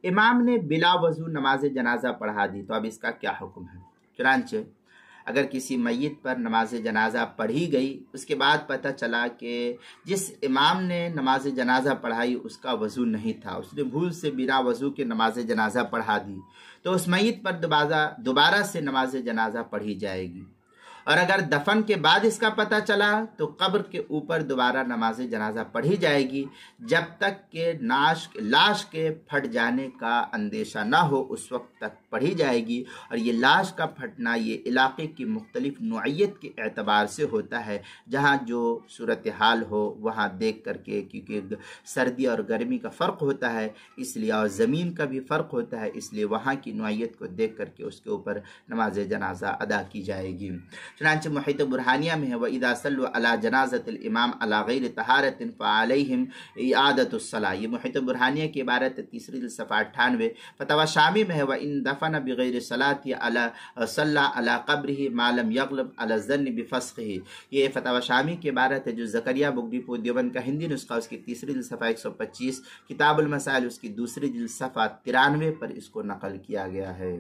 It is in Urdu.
امام نے بلا وضو نماز جنازہ پڑھا دی تو اب اس کا کیا حکم ہے؟ چنانچہ اگر کسی میت پر نماز جنازہ پڑھی گئی، اس کے بعد پتہ چلا کہ جس امام نے نماز جنازہ پڑھائی اس کا وضو نہیں تھا، اس نے بھول سے بنا وضو کے نماز جنازہ پڑھا دی، تو اس میت پر دوبارہ سے نماز جنازہ پڑھی جائے گی۔ اور اگر دفن کے بعد اس کا پتہ چلا تو قبر کے اوپر دوبارہ نماز جنازہ پڑھی جائے گی، جب تک کہ لاش کے پھٹ جانے کا اندیشہ نہ ہو اس وقت تک پڑھی جائے گی۔ اور یہ لاش کا پھٹنا یہ علاقے کی مختلف نوعیت کے اعتبار سے ہوتا ہے، جہاں جو صورتحال ہو وہاں دیکھ کر کے، کیونکہ سردی اور گرمی کا فرق ہوتا ہے اس لیے، اور زمین کا بھی فرق ہوتا ہے اس لیے وہاں کی نوعیت کو دیکھ کر کے اس کے اوپر نماز جنازہ ادا کی جائے گی۔ چنانچہ محیط برہانیہ میں ہے وَإِذَا صَلُّوا عَلَى جَنَازَةِ الْإِمَامِ عَلَى غَيْرِ طَهَارَةٍ فَعَلَيْهِمْ إِعَادَةُ الصَّلَاةِ۔ یہ محیط برہانیہ کی عبارت ہے، تیسری جلد صفحہ 98۔ فتاوی شامی میں ہے وَإِن دَفَنَ بِغَيْرِ صَلَاةٍ صَلَّى عَلَى قَبْرِهِ مَا لَمْ يَغْلِبْ عَلَى الظَّنِّ بِفَسْخِهِ۔ یہ فتاوی شامی کی عبارت ہے جو زکریا بگٹی دیوبند کا ہندی نسخہ، اس کی تیسری جلد صفحہ 125، کتاب المسائل اس کی دوسری جلد صفحہ 93 پر اس کو نقل کیا گیا ہے۔